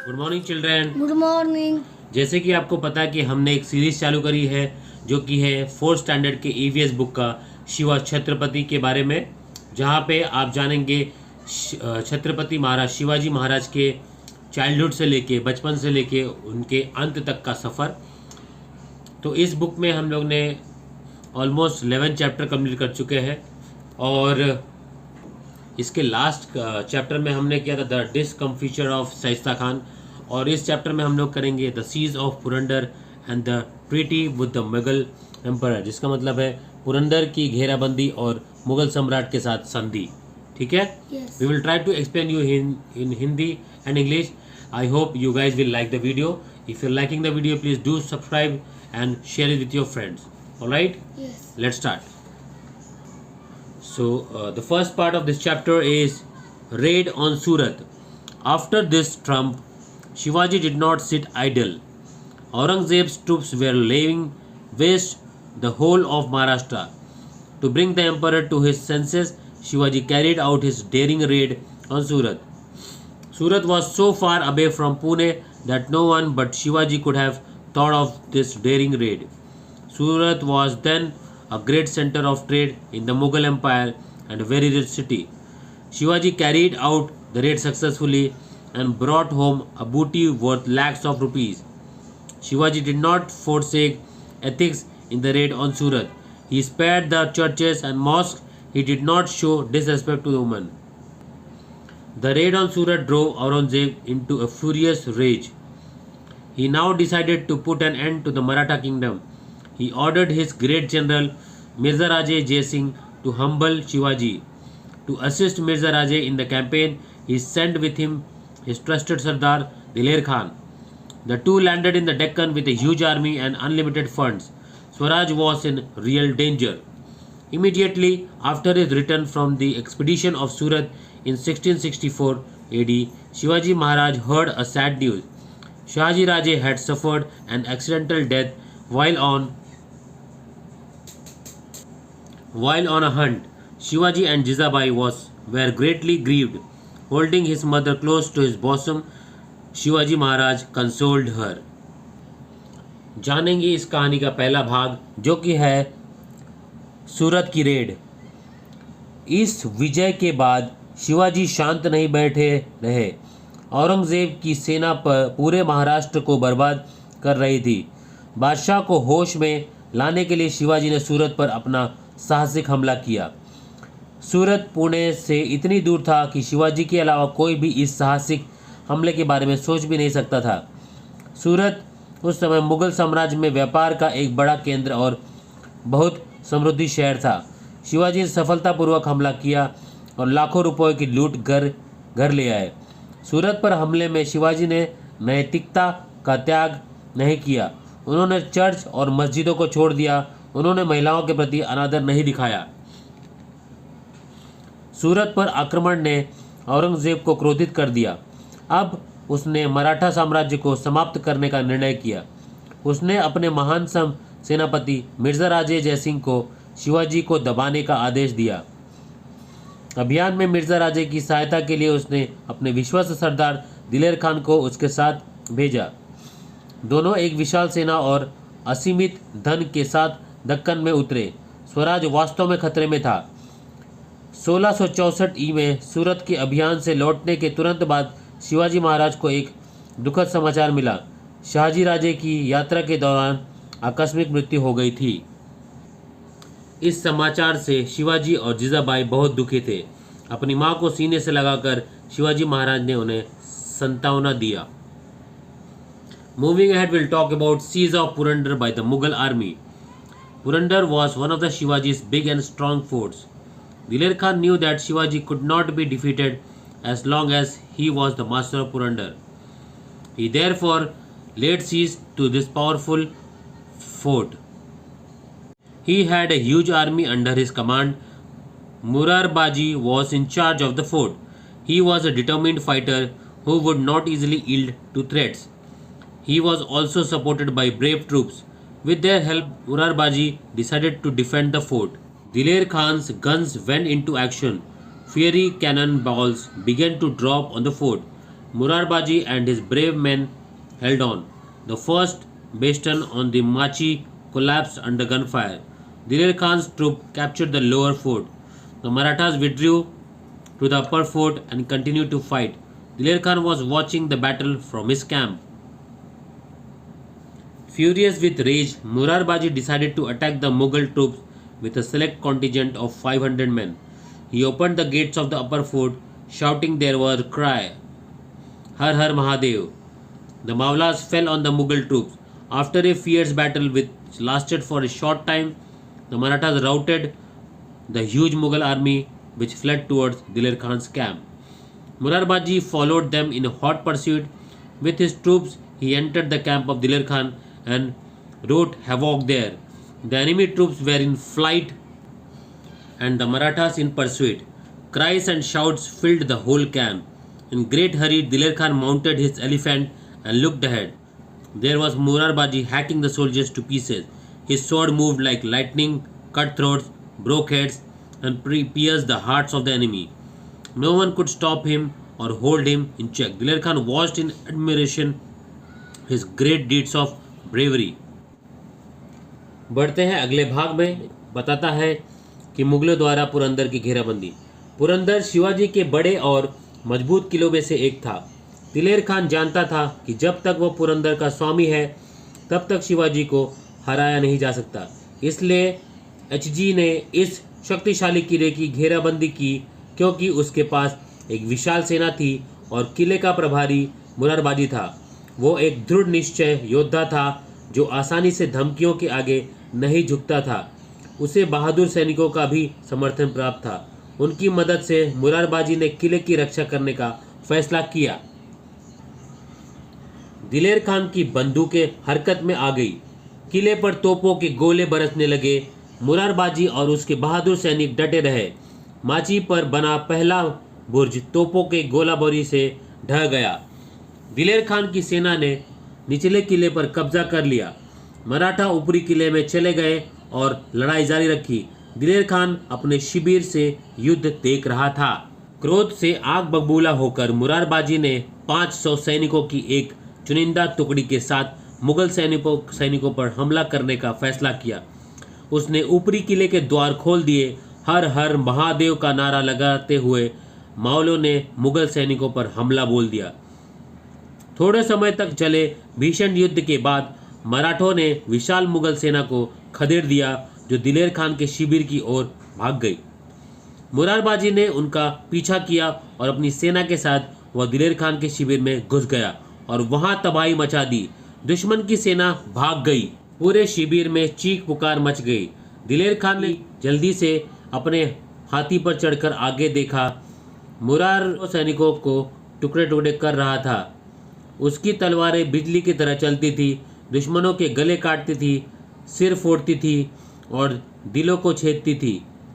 Good morning children. Good morning. जैसे कि आपको पता है कि हमने एक सीरीज चालू करी है जो कि है 4th स्टैंडर्ड के ईवीएस बुक का शिवा छत्रपति के बारे में, जहाँ पे आप जानेंगे छत्रपति महाराज शिवाजी महाराज के चाइल्डहुड से लेके बचपन से लेके उनके अंत तक का सफ़र। तो इस बुक में हम लोग ने ऑलमोस्ट 11 चैप्टर कंप्लीट कर चुके हैं और इसके लास्ट चैप्टर में हमने किया था the discomfiture of Shaista Khan, और इस चैप्टर में हम लोग करेंगे the siege of Purandar and the treaty with the Mughal emperor, जिसका मतलब है पुरंदर की घेराबंदी और मुगल सम्राट के साथ संधि। ठीक है, we will try to explain you in Hindi and English. I hope you guys will like the video. If you liking the video please do subscribe and share it with your friends. All right? Yes. Let's start. So the first part of this chapter is raid on Surat. After this trump, Shivaji did not sit idle. Aurangzeb's troops were laying waste the whole of Maharashtra. To bring the emperor to his senses, Shivaji carried out his daring raid on Surat. Surat was so far away from Pune that no one but Shivaji could have thought of this daring raid. Surat was then a great center of trade in the Mughal Empire and a very rich city. Shivaji carried out the raid successfully and brought home a booty worth lakhs of rupees. Shivaji did not forsake ethics in the raid on Surat. He spared the churches and mosques. He did not show disrespect to the women. The raid on Surat drove Aurangzeb into a furious rage. He now decided to put an end to the Maratha kingdom. He ordered his great general Mirza Raje Jai Singh to humble Shivaji. To assist Mirza Raje in the campaign, he sent with him his trusted Sardar Diler Khan. The two landed in the Deccan with a huge army and unlimited funds. Swaraj was in real danger. Immediately after his return from the expedition of Surat in 1664 AD, Shivaji Maharaj heard a sad news. Shahaji Raje had suffered an accidental death while on a hunt. Shivaji and Jizabai were greatly grieved. Holding his mother close to his bosom, Shivaji Maharaj consoled her. जानेंगे इस कहानी का पहला भाग जो कि है सूरत की रेड। इस विजय के बाद शिवाजी शांत नहीं बैठे रहे। औरंगज़ेब की सेना पर पूरे महाराष्ट्र को बर्बाद कर रही थी। बादशाह को होश में लाने के लिए शिवाजी ने सूरत पर अपना साहसिक हमला किया। सूरत पुणे से इतनी दूर था कि शिवाजी के अलावा कोई भी इस साहसिक हमले के बारे में सोच भी नहीं सकता था। सूरत उस समय मुगल साम्राज्य में व्यापार का एक बड़ा केंद्र और बहुत समृद्धि शहर था। शिवाजी ने सफलतापूर्वक हमला किया और लाखों रुपयों की लूट घर ले आए। सूरत पर हमले में शिवाजी ने नैतिकता का त्याग नहीं किया। उन्होंने चर्च और मस्जिदों को छोड़ दिया। उन्होंने महिलाओं के प्रति अनादर नहीं दिखाया। सूरत पर आक्रमण ने औरंगज़ेब को क्रोधित कर दिया। अब उसने मराठा साम्राज्य को समाप्त करने का निर्णय किया। उसने अपने महान सेनापति मिर्ज़ा राजे जय सिंह को शिवाजी को दबाने का आदेश दिया। अभियान में मिर्ज़ा राजे की सहायता के लिए उसने अपने विश्वस्त सरदार दिलेर खान को उसके साथ भेजा। दोनों एक विशाल सेना और असीमित धन के साथ दक्कन में उतरे। स्वराज वास्तव में खतरे में था। 1664 ई में सूरत के अभियान से लौटने के तुरंत बाद शिवाजी महाराज को एक दुखद समाचार मिला। शाहजी राजे की यात्रा के दौरान आकस्मिक मृत्यु हो गई थी। इस समाचार से शिवाजी और जिजाबाई बहुत दुखी थे। अपनी मां को सीने से लगाकर शिवाजी महाराज ने उन्हें सांत्वना दिया। Moving ahead, we'll talk about siege of Purandar by the Mughal army. Purandar was one of the Shivaji's big and strong forts. Diler Khan knew that Shivaji could not be defeated as long as he was the master of Purandar. He therefore laid siege to this powerful fort. He had a huge army under his command. Murarbaji was in charge of the fort. He was a determined fighter who would not easily yield to threats. He was also supported by brave troops. With their help, Murarbaji decided to defend the fort. Diler Khan's guns went into action. Fiery cannon balls began to drop on the fort. Murarbaji and his brave men held on. The first bastion on the Machi collapsed under gunfire. Diler Khan's troop captured the lower fort. The Marathas withdrew to the upper fort and continued to fight. Diler Khan was watching the battle from his camp. Furious with rage, Murarbaji decided to attack the Mughal troops with a select contingent of 500 men. He opened the gates of the upper fort, shouting their war cry, Har Har Mahadev. The Mawlas fell on the Mughal troops. After a fierce battle which lasted for a short time, the Marathas routed the huge Mughal army which fled towards Diler Khan's camp. Murarbaji followed them in a hot pursuit. With his troops, he entered the camp of Diler Khan and wrought havoc there. The enemy troops were in flight and the Marathas in pursuit. Cries and shouts filled the whole camp. In great hurry, Diler Khan mounted his elephant and looked ahead. There was Murarbaji hacking the soldiers to pieces. His sword moved like lightning, cut throats, broke heads, and pierced the hearts of the enemy. No one could stop him or hold him in check. Diler Khan watched in admiration his great deeds of bravery. बढ़ते हैं अगले भाग में। बताता है कि मुगलों द्वारा पुरंदर की घेराबंदी। पुरंदर शिवाजी के बड़े और मजबूत किलों में से एक था। दिलेर खान जानता था कि जब तक वो पुरंदर का स्वामी है तब तक शिवाजी को हराया नहीं जा सकता। इसलिए एचजी ने इस शक्तिशाली किले की घेराबंदी की, क्योंकि उसके पास एक विशाल सेना थी और किले का प्रभारी मुरारबाजी था। वो एक दृढ़ निश्चय योद्धा था जो आसानी से धमकियों के आगे नहीं झुकता था। उसे बहादुर सैनिकों का भी समर्थन प्राप्त था। उनकी मदद से मुरारबाजी ने किले की रक्षा करने का फैसला किया। दिलेर खान की बंदूकें हरकत में आ गई। किले पर तोपों के गोले बरसने लगे। मुरारबाजी और उसके बहादुर सैनिक डटे रहे। माची पर बना पहला बुर्ज तोपों के गोलाबारी से ढह गया। दिलेर खान की सेना ने निचले किले पर कब्जा कर लिया। मराठा ऊपरी किले में चले गए और लड़ाई जारी रखी। दिलेर खान अपने शिविर से युद्ध देख रहा था। क्रोध से आग बबूला होकर मुरारबाजी ने 500 सैनिकों की एक चुनिंदा टुकड़ी के साथ मुगल सैनिकों पर हमला करने का फैसला किया। उसने ऊपरी किले के द्वार खोल दिए। हर हर महादेव का नारा लगाते हुए मावलों ने मुगल सैनिकों पर हमला बोल दिया। थोड़े समय तक चले भीषण युद्ध के बाद मराठों ने विशाल मुगल सेना को खदेड़ दिया, जो दिलेर खान के शिविर की ओर भाग गई। मुरारबाजी ने उनका पीछा किया और अपनी सेना के साथ वह दिलेर खान के शिविर में घुस गया और वहां तबाही मचा दी। दुश्मन की सेना भाग गई। पूरे शिविर में चीख पुकार मच गई। दिलेर खान ने जल्दी से अपने हाथी पर चढ़कर आगे देखा। मुरार सैनिकों को टुकड़े टुकड़े कर रहा था। उसकी तलवारें बिजली की तरह चलती थी, दुश्मनों के गले काटती थी, सिर फोड़ती थी और दिलों को छेदती थी।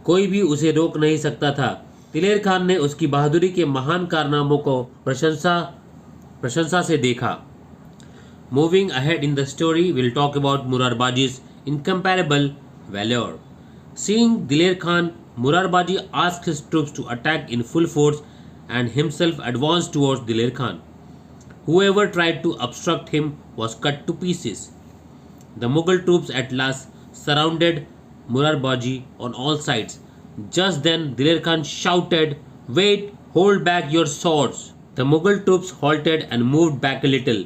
कोई भी उसे रोक नहीं सकता था। दिलेर खान ने उसकी बहादुरी के महान कारनामों को प्रशंसा से देखा। Moving ahead in the story, we'll talk about Murarbaji's incomparable valor. Seeing Diler Khan, Murarbaji asked his troops to attack in full force and himself advanced towards Diler Khan. Whoever tried to obstruct him was cut to pieces. The Mughal troops at last surrounded Murarbaji on all sides. Just then Diler Khan shouted, "Wait, hold back your swords." The Mughal troops halted and moved back a little.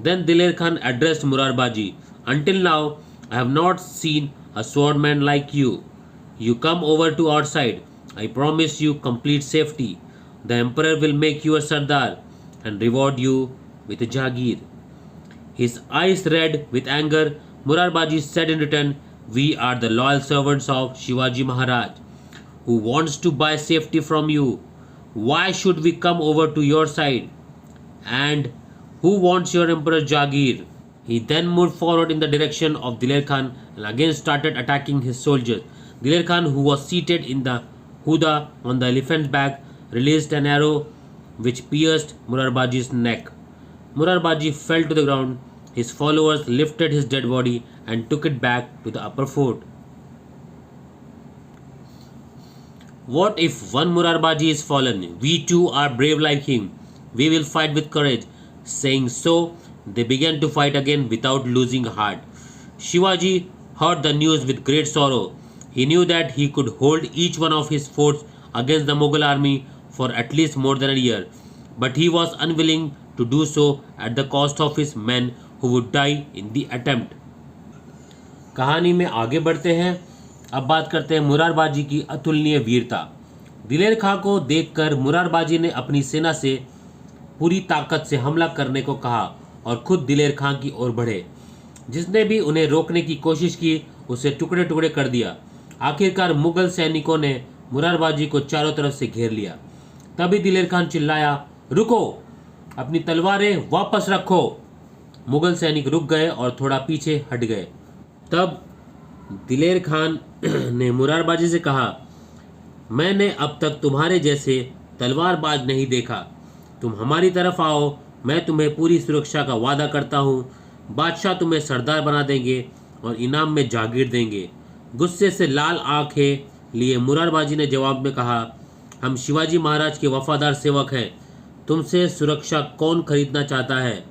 Then Diler Khan addressed Murarbaji, "Until now, I have not seen a swordman like you. You come over to our side. I promise you complete safety. The emperor will make you a Sardar and reward you with a Jagir." His eyes red with anger, Murarbaji said in return, "We are the loyal servants of Shivaji Maharaj, who wants to buy safety from you. Why should we come over to your side? And who wants your emperor Jagir?" He then moved forward in the direction of Diler Khan and again started attacking his soldiers. Diler Khan, who was seated in the huda on the elephant's back, released an arrow which pierced Murarbaji's neck. Murarbaji fell to the ground. His followers lifted his dead body and took it back to the upper fort. What if one Murarbaji is fallen? We too are brave like him. We will fight with courage." Saying so, they began to fight again without losing heart. Shivaji heard the news with great sorrow. He knew that he could hold each one of his forts against the Mughal army for at least more than a year, but he was unwilling to do so at the cost of his men who would die in the attempt. कहानी में आगे बढ़ते हैं। अब बात करते हैं मुरारबाजी की अतुलनीय वीरता। दिलेर खां को देखकर मुरारबाजी ने अपनी सेना से पूरी ताकत से हमला करने को कहा और खुद दिलेर खां की ओर बढ़े। जिसने भी उन्हें रोकने की कोशिश की उसे टुकड़े टुकड़े कर दिया। आखिरकार मुगल सैनिकों ने मुरारबाजी को चारों तरफ से घेर लिया। तभी दिलेर खान चिल्लाया, रुको, अपनी तलवारें वापस रखो। मुगल सैनिक रुक गए और थोड़ा पीछे हट गए। तब दिलेर खान ने मुरारबाजी से कहा, मैंने अब तक तुम्हारे जैसे तलवारबाज नहीं देखा। तुम हमारी तरफ आओ, मैं तुम्हें पूरी सुरक्षा का वादा करता हूँ। बादशाह तुम्हें सरदार बना देंगे और इनाम में जागीर देंगे। गुस्से से लाल आंखें लिए मुरारबाजी ने जवाब में कहा, हम शिवाजी महाराज के वफादार सेवक हैं। तुमसे सुरक्षा कौन खरीदना चाहता है?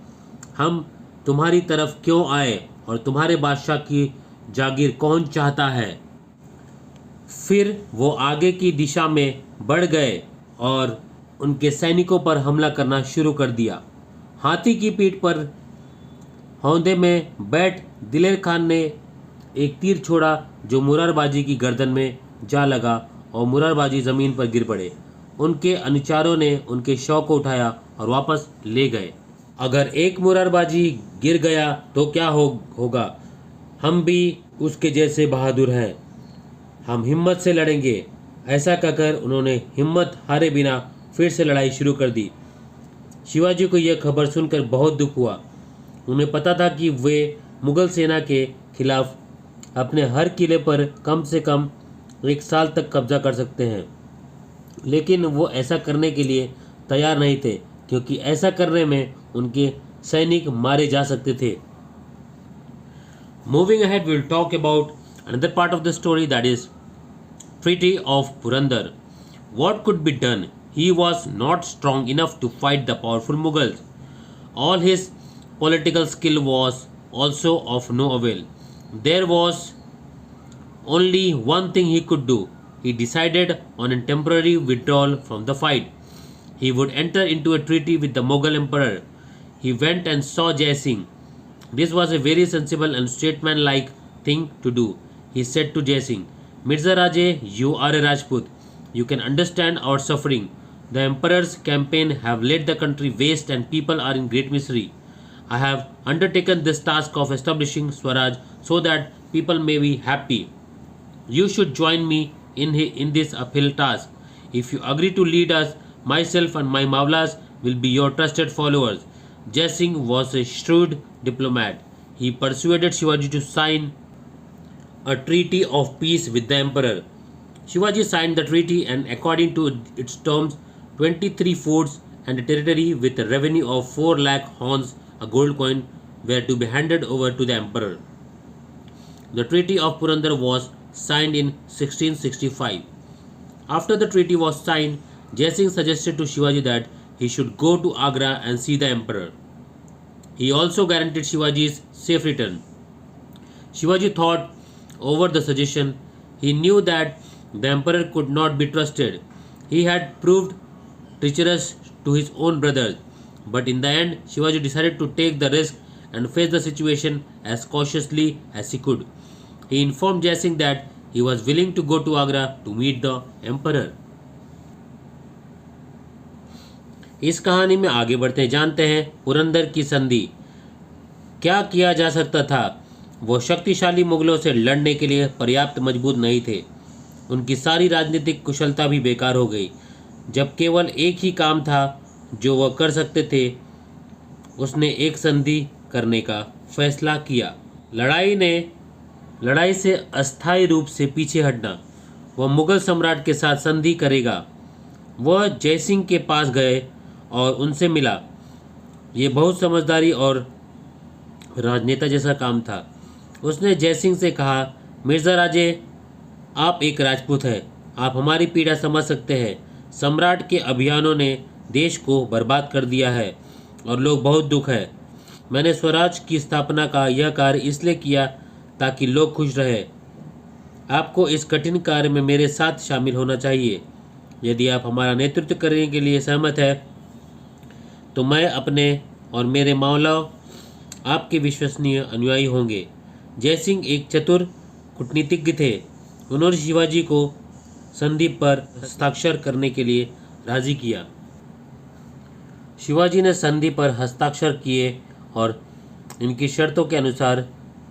हम तुम्हारी तरफ क्यों आए और तुम्हारे बादशाह की जागीर कौन चाहता है? फिर वो आगे की दिशा में बढ़ गए और उनके सैनिकों पर हमला करना शुरू कर दिया। हाथी की पीठ पर हौंदे में बैठ दिलेर खान ने एक तीर छोड़ा जो मुरारबाजी की गर्दन में जा लगा और मुरारबाजी ज़मीन पर गिर पड़े। उनके अनुचरों ने उनके शव को उठाया और वापस ले गए। अगर एक मुरारबाजी गिर गया तो क्या होगा? हम भी उसके जैसे बहादुर हैं। हम हिम्मत से लड़ेंगे। ऐसा कहकर उन्होंने हिम्मत हारे बिना फिर से लड़ाई शुरू कर दी। शिवाजी को यह खबर सुनकर बहुत दुख हुआ। उन्हें पता था कि वे मुगल सेना के खिलाफ अपने हर किले पर कम से कम 1 साल तक कब्जा कर सकते हैं, लेकिन वो ऐसा करने के लिए तैयार नहीं थे क्योंकि ऐसा करने में उनके सैनिक मारे जा सकते थे। Moving ahead, we'll talk about another part of the story, that is Treaty of Purandar. What could be done? He was not strong enough to fight the powerful Mughals. All his political skill was also of no avail. There was only one thing he could do. He decided on a temporary withdrawal from the fight. He would enter into a treaty with the Mughal emperor. He went and saw Jai Singh. This was a very sensible and statesman-like thing to do. He said to Jai Singh, Mirza Raje, you are a Rajput. You can understand our suffering. The emperor's campaign have led the country waste and people are in great misery. I have undertaken this task of establishing Swaraj so that people may be happy. You should join me in this uphill task. If you agree to lead us, myself and my Mawlas will be your trusted followers. Jai Singh was a shrewd diplomat. He persuaded Shivaji to sign a treaty of peace with the emperor. Shivaji signed the treaty and according to its terms, 23 forts and a territory with a revenue of 4 lakh horns, a gold coin, were to be handed over to the emperor. The Treaty of Purandar was signed in 1665. After the treaty was signed, Jai Singh suggested to Shivaji that he should go to Agra and see the emperor. He also guaranteed Shivaji's safe return. Shivaji thought over the suggestion. He knew that the emperor could not be trusted. He had proved treacherous to his own brothers. But in the end, Shivaji decided to take the risk and face the situation as cautiously as he could. He informed Jai Singh that he was willing to go to Agra to meet the emperor. इस कहानी में आगे बढ़ते जानते हैं पुरंदर की संधि। क्या किया जा सकता था? वो शक्तिशाली मुगलों से लड़ने के लिए पर्याप्त मजबूत नहीं थे। उनकी सारी राजनीतिक कुशलता भी बेकार हो गई। जब केवल एक ही काम था जो वह कर सकते थे, उसने एक संधि करने का फैसला किया। लड़ाई से अस्थायी रूप से पीछे हटना। वह मुगल सम्राट के साथ संधि करेगा। वह जय सिंह के पास गए और उनसे मिला। ये बहुत समझदारी और राजनेता जैसा काम था। उसने जय सिंह से कहा, मिर्ज़ा राजे, आप एक राजपूत हैं, आप हमारी पीड़ा समझ सकते हैं। सम्राट के अभियानों ने देश को बर्बाद कर दिया है और लोग बहुत दुख है। मैंने स्वराज की स्थापना का यह कार्य इसलिए किया ताकि लोग खुश रहे। आपको इस कठिन कार्य में मेरे साथ शामिल होना चाहिए। यदि आप हमारा नेतृत्व करने के लिए सहमत है तो मैं अपने और मेरे मौला आपके विश्वसनीय अनुयायी होंगे। जयसिंह एक चतुर कूटनीतिज्ञ थे। उन्होंने शिवाजी को संधि पर हस्ताक्षर करने के लिए राजी किया। शिवाजी ने संधि पर हस्ताक्षर किए और इनकी शर्तों के अनुसार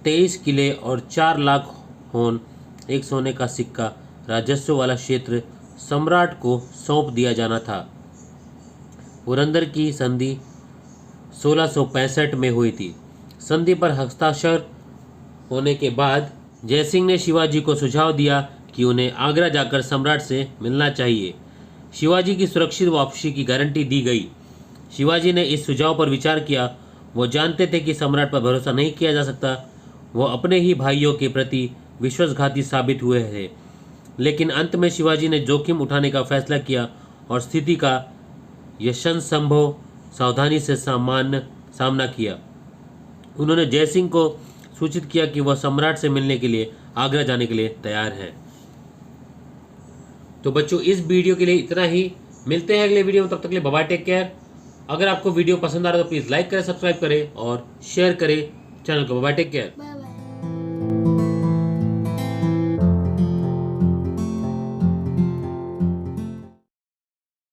23 किले और 4 लाख होन एक सोने का सिक्का राजस्व वाला क्षेत्र सम्राट को सौंप दिया जाना था। पुरंदर की संधि 1665 में हुई थी। संधि पर हस्ताक्षर होने के बाद जयसिंह ने शिवाजी को सुझाव दिया कि उन्हें आगरा जाकर सम्राट से मिलना चाहिए। शिवाजी की सुरक्षित वापसी की गारंटी दी गई। शिवाजी ने इस सुझाव पर विचार किया। वो जानते थे कि सम्राट पर भरोसा नहीं किया जा सकता। वो अपने ही भाइयों के प्रति विश्वासघाती साबित हुए थे। लेकिन अंत में शिवाजी ने जोखिम उठाने का फैसला किया और स्थिति का यथासंभव सावधानी से सामना किया। उन्होंने जयसिंह को सूचित किया कि वह सम्राट से मिलने के लिए आगरा जाने के लिए तैयार है। तो बच्चों, इस वीडियो के लिए इतना ही। मिलते हैं अगले वीडियो में, तब तक के लिए बाय बाय, टेक केयर। अगर आपको वीडियो पसंद आ रहा है तो प्लीज़ लाइक करें, सब्सक्राइब करें और शेयर करें चैनल को। Bye bye, take care.